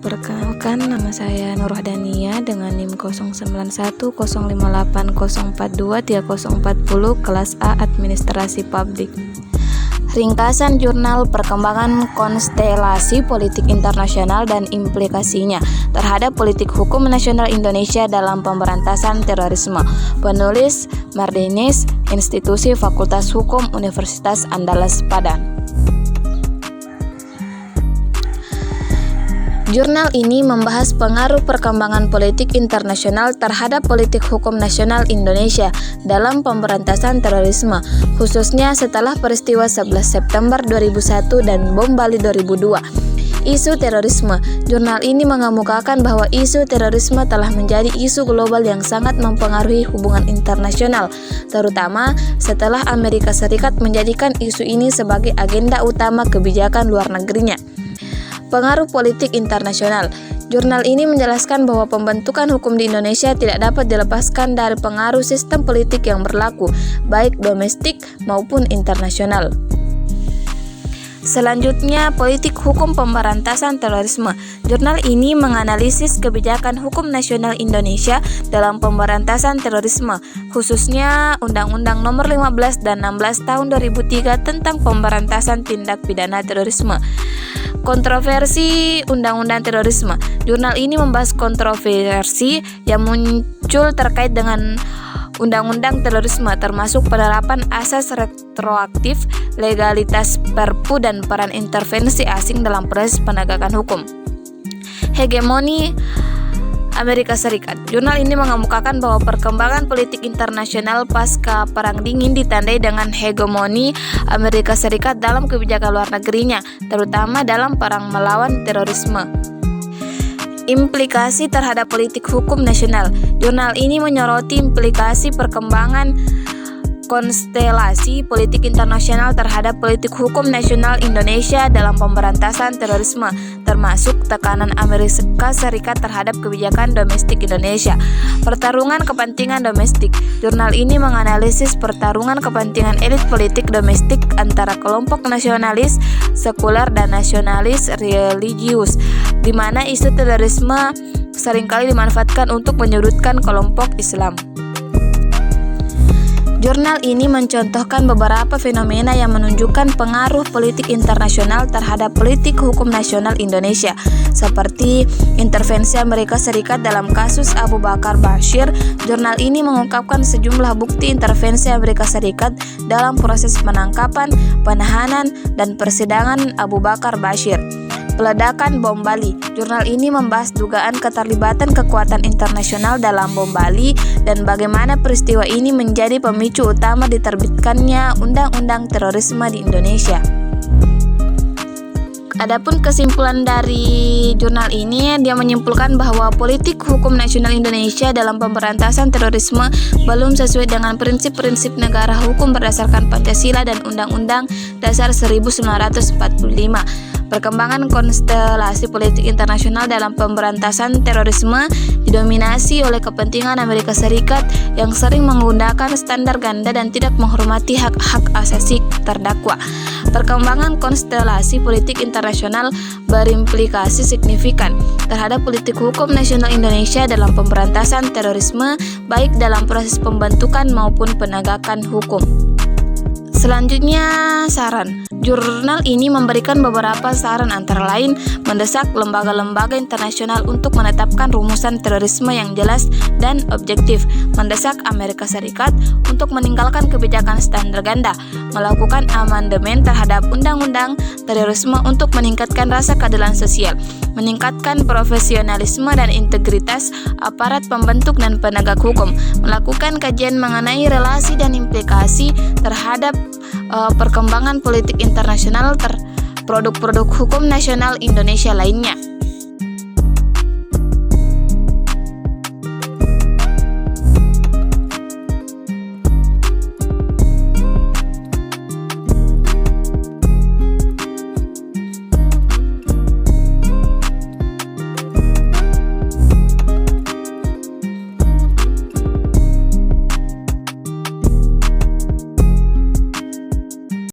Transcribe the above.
Perkenalkan, nama saya Nurah Dania dengan NIM 091080423040 kelas A Administrasi Publik. Ringkasan Jurnal Perkembangan Konstelasi Politik Internasional dan Implikasinya terhadap Politik Hukum Nasional Indonesia dalam Pemberantasan Terorisme. Penulis Mardenis, Institusi Fakultas Hukum Universitas Andalas Padang. Jurnal ini membahas pengaruh perkembangan politik internasional terhadap politik hukum nasional Indonesia dalam pemberantasan terorisme, khususnya setelah peristiwa 11 September 2001 dan bom Bali 2002. Isu terorisme. Jurnal ini mengemukakan bahwa isu terorisme telah menjadi isu global yang sangat mempengaruhi hubungan internasional, terutama setelah Amerika Serikat menjadikan isu ini sebagai agenda utama kebijakan luar negerinya. Pengaruh politik internasional. Jurnal ini menjelaskan bahwa pembentukan hukum di Indonesia tidak dapat dilepaskan dari pengaruh sistem politik yang berlaku, baik domestik maupun internasional. Selanjutnya, politik hukum pemberantasan terorisme. Jurnal ini menganalisis kebijakan hukum nasional Indonesia dalam pemberantasan terorisme, khususnya Undang-Undang Nomor 15 dan 16 Tahun 2003 tentang pemberantasan tindak pidana terorisme. Kontroversi Undang-Undang Terorisme. Jurnal ini membahas kontroversi yang muncul terkait dengan Undang-Undang Terorisme, termasuk penerapan asas retroaktif, legalitas Perpu, dan peran intervensi asing dalam proses penegakan hukum. Hegemoni Amerika Serikat. Jurnal ini mengemukakan bahwa perkembangan politik internasional pasca Perang Dingin ditandai dengan hegemoni Amerika Serikat dalam kebijakan luar negerinya, terutama dalam perang melawan terorisme. Implikasi terhadap politik hukum nasional. Jurnal ini menyoroti implikasi perkembangan konstelasi politik internasional terhadap politik hukum nasional Indonesia dalam pemberantasan terorisme, termasuk tekanan Amerika Serikat terhadap kebijakan domestik Indonesia. Pertarungan kepentingan domestik. Jurnal ini menganalisis pertarungan kepentingan elit politik domestik antara kelompok nasionalis sekuler dan nasionalis religius, di mana isu terorisme seringkali dimanfaatkan untuk menyudutkan kelompok Islam. Jurnal ini mencontohkan beberapa fenomena yang menunjukkan pengaruh politik internasional terhadap politik hukum nasional Indonesia, seperti intervensi Amerika Serikat dalam kasus Abu Bakar Bashir. Jurnal ini mengungkapkan sejumlah bukti intervensi Amerika Serikat dalam proses penangkapan, penahanan, dan persidangan Abu Bakar Bashir. Peledakan bom Bali. Jurnal ini membahas dugaan keterlibatan kekuatan internasional dalam bom Bali dan bagaimana peristiwa ini menjadi pemicu utama diterbitkannya Undang-Undang Terorisme di Indonesia. Adapun kesimpulan dari jurnal ini, dia menyimpulkan bahwa politik hukum nasional Indonesia dalam pemberantasan terorisme belum sesuai dengan prinsip-prinsip negara hukum berdasarkan Pancasila dan Undang-Undang Dasar 1945. Perkembangan konstelasi politik internasional dalam pemberantasan terorisme didominasi oleh kepentingan Amerika Serikat yang sering menggunakan standar ganda dan tidak menghormati hak-hak asasi terdakwa. Perkembangan konstelasi politik internasional berimplikasi signifikan terhadap politik hukum nasional Indonesia dalam pemberantasan terorisme, baik dalam proses pembentukan maupun penegakan hukum. Selanjutnya, saran. Jurnal ini memberikan beberapa saran, antara lain mendesak lembaga-lembaga internasional untuk menetapkan rumusan terorisme yang jelas dan objektif, mendesak Amerika Serikat untuk meninggalkan kebijakan standar ganda, melakukan amandemen terhadap undang-undang terorisme untuk meningkatkan rasa keadilan sosial, meningkatkan profesionalisme dan integritas aparat pembentuk dan penegak hukum, melakukan kajian mengenai relasi dan implikasi terhadap perkembangan politik internasional produk-produk hukum nasional Indonesia lainnya.